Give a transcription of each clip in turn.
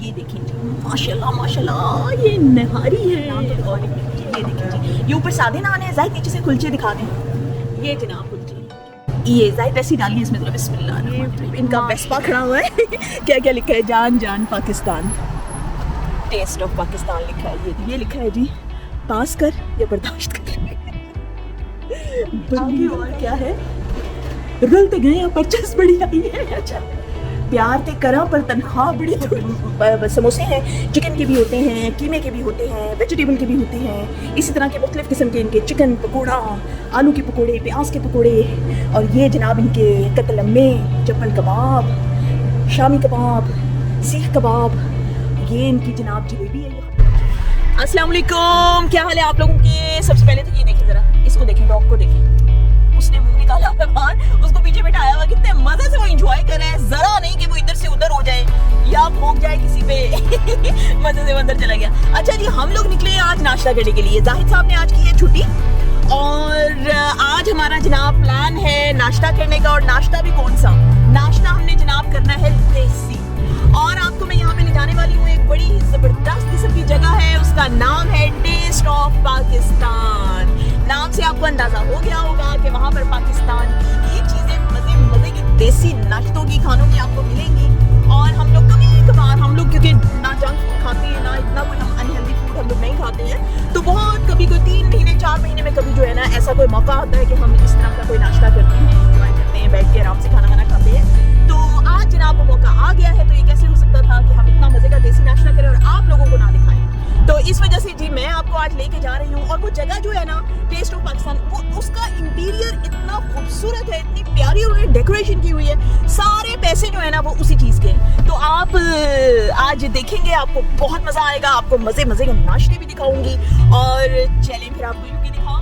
ये देखें जी, माशाल्लाह माशाल्लाह, ये नहारी है। और ये देखें जी, ये ऊपर सादे नान है। जाहिद नीचे से कुलचे दिखा दें। ये जनाब कुलचे, ये जाहिद ऐसी डाली है इसमें। तो बिस्मिल्लाह, इनका वेस्पा खड़ा हुआ है। क्या क्या लिखा है? जान जान पाकिस्तान, टेस्ट ऑफ पाकिस्तान लिखा है। ये लिखा है जी, पास कर या बर्दाश्त कर। आगे और क्या है? रलते गए परचेस बड़ी आई है। अच्छा, प्यार ते करा पर तनख्वाह बड़ी। समोसे हैं, चिकन के भी होते हैं, कीमे के भी होते हैं, वेजिटेबल के भी होते हैं, इसी तरह के मुख्तलिफ किस्म के इनके चिकन पकौड़ा, आलू के पकौड़े, प्याज के पकौड़े, और ये जनाब इनके कतलम्मे, चप्पल कबाब, शामी कबाब, सीख कबाब, ये इनकी जनाब जलेबी है। अस्सलाम वालेकुम, क्या हाल है आप लोगों के? सबसे पहले तो ये देखें, ज़रा इसको देखें, डॉग को देखें, उसने मुंह निकाला है बाहर, उसको पीछे बैठाया हुआ, कितने मजे से वो एंजॉय कर रहे हैं। जरा नहीं कि वो इधर से उधर हो जाए या भोग जाए किसी पे। मजे से अंदर चला गया। अच्छा जी, हम लोग निकले आज नाश्ता करने के लिए। जाहिद साहब ने आज की है छुट्टी, और आज हमारा जनाब प्लान है नाश्ता करने का। और नाश्ता भी कौन सा? नाश्ता हमने जनाब करना है देसी। और आपको मैं यहाँ पे ले जाने वाली हूँ, एक बड़ी जबरदस्त किस्म की जगह है, उसका नाम है टेस्ट ऑफ पाकिस्तान। नाम से आपको अंदाजा हो गया होगा कि वहाँ पर पाकिस्तान की ये चीजें मजे मजे की देसी नाश्तों की, खानों की आपको मिलेंगी। और हम लोग कभी कभार, हम लोग क्योंकि ना जंक फूड खाते हैं, ना इतना कोई हम अनहेल्दी फूड हम लोग नहीं खाते हैं, तो बहुत कभी कोई 3 महीने 4 महीने में कभी जो है ना ऐसा कोई मौका आता है कि हम इस तरह का कोई नाश्ता करते हैं, एंजॉय करते हैं, बैठ के आराम से खाना वाना खाते हैं। तो आज जनाब वो मौका आ गया है। तो ये कैसे हो सकता था कि हम इतना मजे का देसी नाश्ता करें और आप लोगों को ना दिखाएं? तो इस वजह से जी मैं आपको आज लेके जा रही हूँ। और वो जगह जो है ना टेस्ट ऑफ पाकिस्तान, वो उसका इंटीरियर इतना खूबसूरत है, इतनी प्यारी उन्होंने डेकोरेशन की हुई है, सारे पैसे जो है ना वो उसी चीज के। तो आप आज देखेंगे, आपको बहुत मजा आएगा, आपको मजे मजे के नाश्ते भी दिखाऊंगी। और चलें फिर आपको यूके दिखाऊं।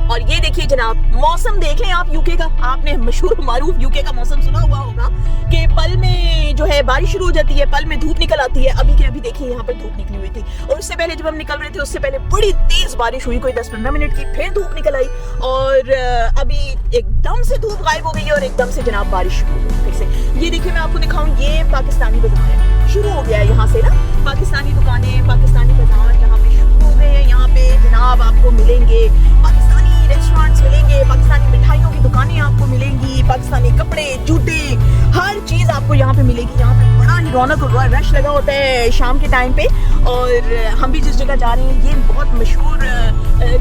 और ये देखिए जनाब, मौसम देख लें आप यूके का। आपने मशहूर मारूफ यूके का मौसम सुना हुआ होगा कि पल में जो है बारिश शुरू हो जाती है, पल में धूप निकल आती है। अभी के अभी देखिए यहाँ पर धूप निकली हुई थी, और उससे पहले जब हम निकल रहे थे उससे पहले बड़ी तेज बारिश हुई, कोई 10-15 मिनट की, फिर धूप निकल आई, और अभी एकदम से धूप गायब हो गई है और एकदम से जनाब बारिश शुरू हो गई फिर से। ये देखिए, मैं आपको दिखाऊं, ये पाकिस्तानी बाजार है, शुरू हो गया है यहाँ से ना, पाकिस्तानी दुकानें, पाकिस्तानी बाजार यहाँ पे शुरू हो गए हैं। यहाँ पे जनाब आपको मिलेंगे पाकिस्तानी रेस्टोरेंट्स, मिलेंगे पाकिस्तानी मिठाइयों की दुकानें आपको मिलेंगी, पाकिस्तानी कपड़े, जूते, हर चीज आपको यहाँ पे मिलेगी। यहाँ पे बड़ा ही रौनक और रश लगा होता है शाम के टाइम पे। और हम भी जिस जगह जा रहे हैं, ये बहुत मशहूर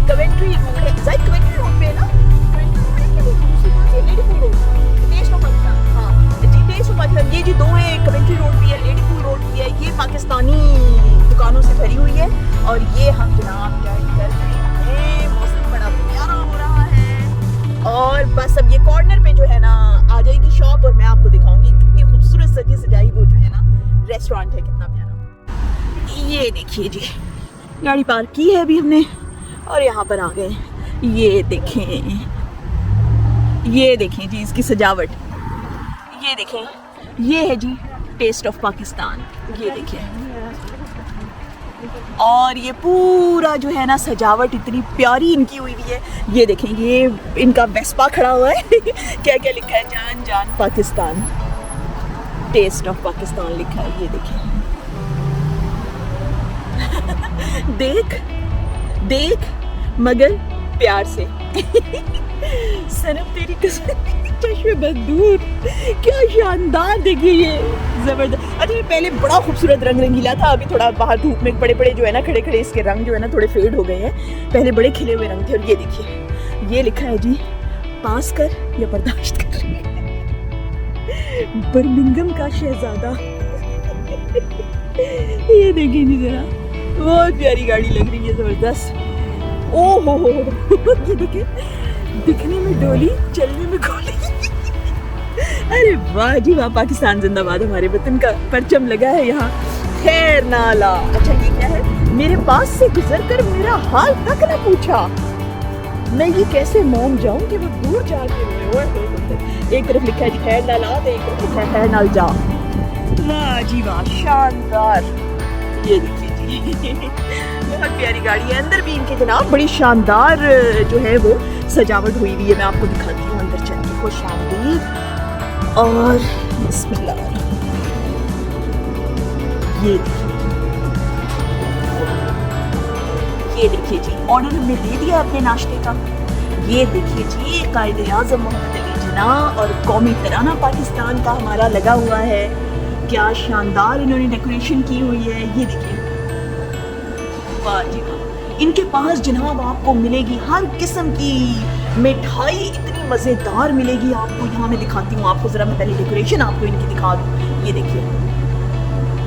कवेंट्री रोड है। जाहिद कवेंट्री रोड पे है ना, लेडीपुल रोड, टेस्ट ऑफ पाकिस्तान। हाँ जी, टेस्ट ऑफ पाकिस्तान, ये जी 2 है, कवेंट्री रोड भी है, लेडीपुल रोड भी है। ये पाकिस्तानी दुकानों से भरी हुई है। और ये हम जनाब कर रहे हैं, मौसम बड़ा प्यारा हो रहा है। और बस अब ये कॉर्नर पे जो है ना आ जाएगी शॉप, और मैं आपको दिखाऊंगी कितनी खूबसूरत सजी सजाई वो जो है ना रेस्टोरेंट है, कितना प्यारा। ये देखिए जी, गाड़ी पार्क की है अभी हमने, और यहाँ पर आ गए। ये देखें जी इसकी सजावट, ये देखें, ये है जी टेस्ट ऑफ पाकिस्तान। ये देखें, और ये पूरा जो है ना सजावट इतनी प्यारी इनकी हुई हुई है। ये देखें, ये इनका वेस्पा खड़ा हुआ है। क्या क्या लिखा है? जान जान पाकिस्तान, टेस्ट ऑफ पाकिस्तान लिखा है। ये देखें, देख देख मगर प्यार से। सनम तेरी कसम, चश्मे बद दूर, क्या शानदार, देखिए ये जबरदस्त। अच्छा, पहले बड़ा खूबसूरत रंग रंगीला था, अभी थोड़ा बाहर धूप में बड़े बड़े जो है ना खड़े खड़े इसके रंग जो है ना थोड़े फेड हो गए हैं, पहले बड़े खिले हुए रंग थे। और ये देखिए, ये लिखा है जी, पास कर या बर्दाश्त कर। बर्मिंघम का शहजादा। ये देखिए जी जरा, बहुत प्यारी गाड़ी लग रही है, जबरदस्त। ओहो हो, ये देखिए, दिखने में डोली, चलने में गोली। अरे वाह जी वाह, पाकिस्तान जिंदाबाद। हमारे वतन का परचम लगा है यहाँ। खैर नाला। अच्छा, ये क्या है? मेरे पास से गुजर कर मेरा हाल तक न पूछा, मैं ये कैसे मान जाऊं कि वो दूर जाके रोए। एक तरफ लिखा है जी खैर नाला, एक तरफ लिखा है खैर नाल जा। वाह जी वाह, शानदार। ये देखिए जी, बहुत प्यारी गाड़ी है। अंदर भी इनके जनाब बड़ी शानदार जो है वो सजावट हुई हुई है। मैं आपको दिखाती हूँ अंदर चल के, खुश आमदीद। और बिस्मिल्लाह, ये देखिए जी, ऑर्डर हमने दे दिया अपने नाश्ते का। ये देखिए जी, कायदे आज़म मोहम्मद अली जिन्नाह और कौमी तराना पाकिस्तान का हमारा लगा हुआ है। क्या शानदार इन्होंने डेकोरेशन की हुई है, ये देखिए, वाह जी वाह। इनके पास जनाब आपको मिलेगी हर किस्म की मिठाई, इतनी मज़ेदार मिलेगी आपको। यहाँ मैं दिखाती हूँ आपको, ज़रा मैं पहले डेकोरेशन आपको इनकी दिखा दूँ। ये देखिए,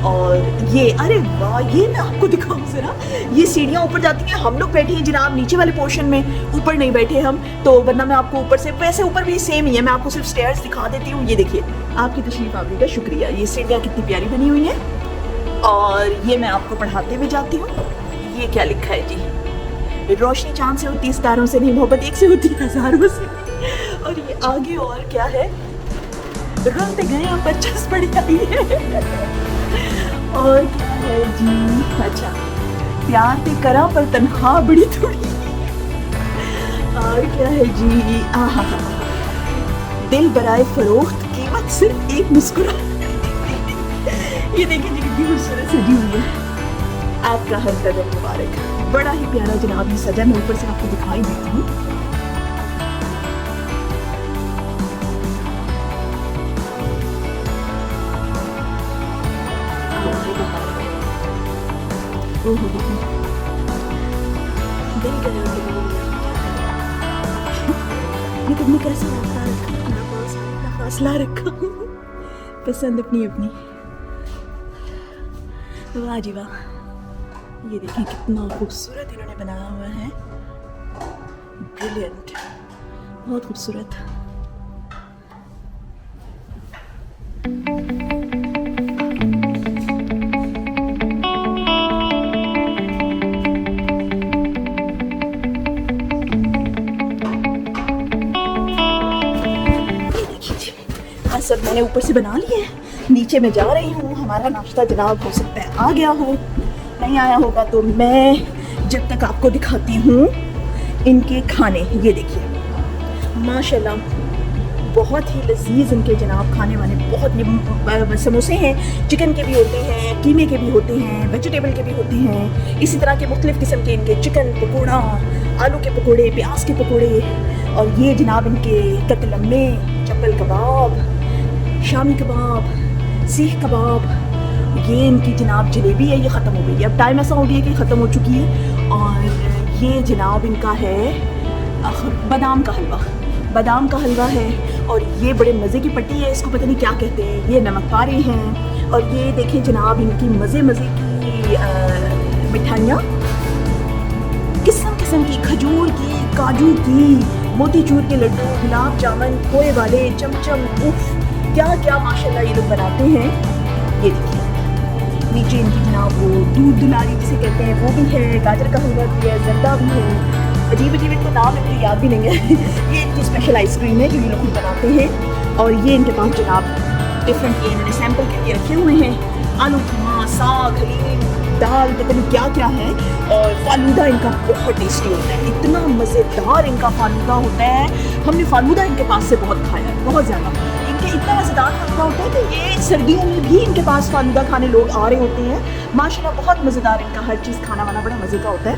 और ये, अरे वाह, ये मैं आपको दिखाऊं जरा। ये सीढ़ियाँ ऊपर जाती हैं, हम लोग बैठे हैं जनाब नीचे वाले पोर्शन में, ऊपर नहीं बैठे हम तो, वरना मैं आपको ऊपर से, वैसे ऊपर भी सेम ही है, मैं आपको सिर्फ स्टेयर्स दिखा देती हूँ। ये देखिए, आपकी तशरीफ आने का शुक्रिया। ये सीढ़ियाँ कितनी प्यारी बनी हुई हैं। और ये मैं आपको पढ़ाते हुए जाती हूँ। ये क्या लिखा है जी, रोशनी चांद से होती है, सितारों से नहीं, मोहब्बत एक से होती है हज़ारों से। और ये आगे और क्या है, रंग गए पर चस पड़ी आई है। और क्या है जी, अच्छा, प्यार ते करा पर तनख्वाह बड़ी थोड़ी। और क्या है जी, आहा, दिल बराए फरोख्त, कीमत सिर्फ एक मुस्कुराहट। ये देखिए जी, कितनी खूबसूरत सजी हुई है। आपका हर कदम मुबारक। बड़ा ही प्यारा जनाब ये सजा, मैं ऊपर से आपको दिखाई देती हूँ। ये तुमने कैसा रखा, फासला रखा, पसंद अपनी अपनी। वाह जी वाह। ये देखिए कितना खूबसूरत इन्होंने बनाया हुआ है, ब्रिलियंट, बहुत खूबसूरत। सब मैंने ऊपर से बना लिए है, नीचे मैं जा रही हूँ। हमारा नाश्ता जनाब हो सकता है आ गया हो, नहीं आया होगा तो मैं जब तक आपको दिखाती हूँ इनके खाने। ये देखिए माशाल्लाह, बहुत ही लजीज इनके जनाब खाने वाने, बहुत ये समोसे हैं, चिकन के भी होते हैं, कीमे के भी होते हैं, वेजिटेबल के भी होते हैं, इसी तरह के मुख्तलिफ़ किस्म के इनके चिकन पकौड़ा, आलू के पकौड़े, प्याज के पकौड़े, और ये जनाब इनके कतलम्मे, चप्पल कबाब, शामी कबाब, सीख कबाब। ये इनकी जनाब जलेबी है, ये ख़त्म हो गई है, अब टाइम ऐसा हो गया कि ख़त्म हो चुकी है। और ये जनाब इनका है बादाम का हलवा, बादाम का हलवा है। और ये बड़े मज़े की पट्टी है, इसको पता नहीं क्या कहते हैं, ये नमक पारे हैं। और ये देखें जनाब इनकी मज़े मज़े की मिठाइयाँ, किस्म किस्म की, खजूर की, काजू की, मोतीचूर के लड्डू, गुलाब जामुन, खोए वाले, चमचम, उफ, क्या क्या माशाल्लाह ये लोग बनाते हैं। ये देखिए नीचे इनकी जनाब वो दूध दुलारी जिसे कहते हैं वो भी है, गाजर का हलवा भी है, जर्दा भी है, अजीब अजीब इनको नाम इनको याद भी नहीं है। ये इनकी स्पेशल आइसक्रीम है जो ये लोग खुद बनाते हैं। और ये इनके पास जनाब डिफरेंट ये इन्होंने सैम्पल करके रखे हुए हैं, आलू कीमा, साग, हलीम, दाल, पता नहीं क्या क्या है। और फालूदा इनका बहुत टेस्टी होता है, इतना मज़ेदार इनका फालूदा होता है। हमने फालूदा इनके पास से बहुत खाया है, बहुत ज़्यादा। इनके इतना मज़ेदार फालूदा होता है कि ये सर्दियों में भी इनके पास फालूदा खाने लोग आ रहे होते हैं। माशाल्लाह बहुत मज़ेदार इनका हर चीज़, खाना वाना बड़ा मज़े का होता है।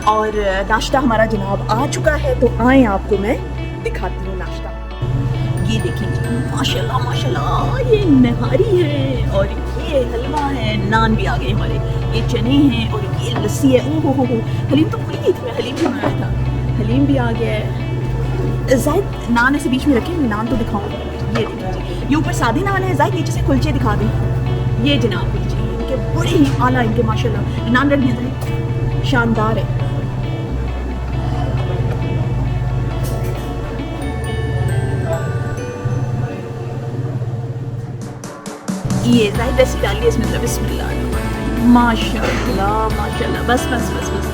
और नाश्ता हमारा जनाब आ चुका है, तो आए आपको मैं दिखाती हूँ नाश्ता। ये देखेंगे माशाल्लाह माशाल्लाह, ये नहारी है और ये हलवा है, नान भी आ गए हमारे, ये चने हैं और ये लस्सी है। ओह हो, हलीम तो भूल गई थी मैं, हलीम भी बनाया था, हलीम भी आ गया है। जायद नान ऐसे बीच में रखे, मैं नान तो दिखाऊँ। ये देखिए ये ऊपर सादे नान है, जायद नीचे से कुलचे दिखा दें। ये जनाब कुलचे इनके बड़े ही आला, इनके माशाल्लाह नान रख दिया, शानदार है। ये जायद ऐसी डालिए इसमें, बिस्मिल्लाह, माशाल्लाह माशाल्लाह, बस बस बस बस,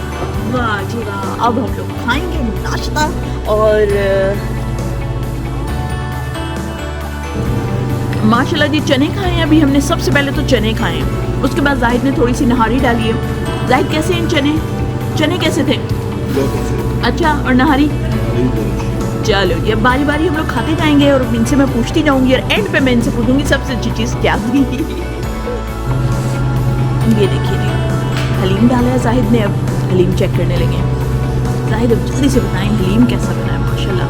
वाह जी वाह। अब हम लोग खाएंगे नाश्ता। और माशाल्लाह जी चने खाए हैं अभी हमने, सबसे पहले तो चने खाए हैं, उसके बाद जाहिद ने थोड़ी सी नहारी डाली है। जाहिद कैसे हैं चने, चने कैसे थे? अच्छा, और नहारी? चलो ये बारी बारी हम लोग खाते जाएंगे और इनसे मैं पूछती जाऊंगी और एंड पे मैं इनसे पूछूंगी सबसे अच्छी चीज़ क्या थी। ये देखिए जी, हलीम डाला है जाहिद ने, अब हलीम चेक करने लगे हैं। जाहिद अब जल्दी से बताएं हलीम कैसा बना है। माशाल्लाह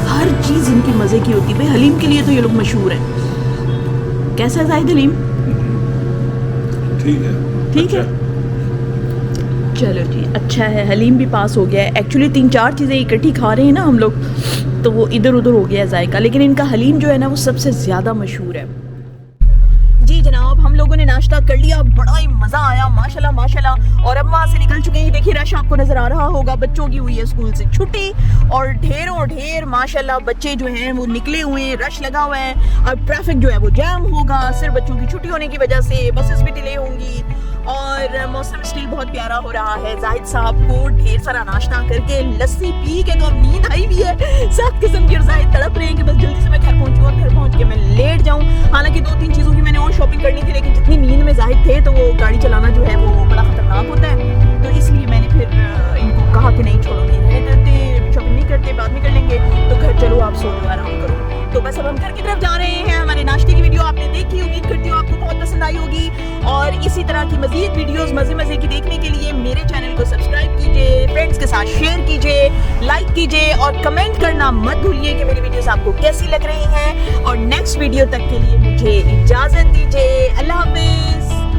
हर चीज़ इनकी मज़े की होती है भाई, हलीम के लिए तो ये लोग मशहूर हैं। कैसा है जाहिद हलीम? ठीक है, ठीक है, चलो जी अच्छा है। हलीम भी पास हो गया है। एक्चुअली 3-4 चीज़ें इकट्ठी खा रहे हैं ना हम लोग, तो वो इधर उधर हो गया है जायका, लेकिन इनका हलीम जो है ना वो सबसे ज़्यादा मशहूर है। जी जनाब, हम लोगों ने नाश्ता कर लिया, बड़ा ही मज़ा आया माशाल्लाह माशाल्लाह। और अब वहाँ से निकल चुके हैं। देखिए रश आपको नज़र आ रहा होगा, बच्चों की हुई है स्कूल से छुट्टी और ढेरों ढेर माशाल्लाह बच्चे जो हैं वो निकले हुए हैं, रश लगा हुआ है। अब ट्रैफिक जो है वो जाम होगा सिर्फ बच्चों की छुट्टी होने की वजह से, बसेस भी डिले होंगी और मौसम स्टिल बहुत प्यारा हो रहा है। जाहिद साहब को ढेर सारा नाश्ता करके लस्सी पी के तो अब नींद आई भी है सख्त किस्म की, और जाहिद तड़प रहे हैं कि बस जल्दी से मैं घर पहुंचूं और घर पहुंच के मैं लेट जाऊं। हालांकि 2-3 चीज़ों की मैंने और शॉपिंग करनी थी, लेकिन जितनी नींद में जाहिद थे तो वो गाड़ी चलाना जो है वो बड़ा ख़तरनाक होता है, तो इसलिए मैंने फिर इनको कहा कि नहीं छोड़ो, नहीं करते, शॉपिंग नहीं करते, बाद में कर लेंगे, तो घर चलो आप सो लो, आराम करो। तो बस अब हम घर की तरफ जा रहे हैं। हमारे नाश्ते की वीडियो आपने देखी, उम्मीद करती हूँ आपको बहुत पसंद आई होगी, और इसी तरह की मज़ीद वीडियोस मज़े की देखने के लिए मेरे चैनल को सब्सक्राइब कीजिए, फ्रेंड्स के साथ शेयर कीजिए, लाइक कीजिए और कमेंट करना मत भूलिए कि मेरी वीडियोस आपको कैसी लग रही हैं। और नेक्स्ट वीडियो तक के लिए मुझे इजाज़त दीजिए। अल्लाह हाफिज़।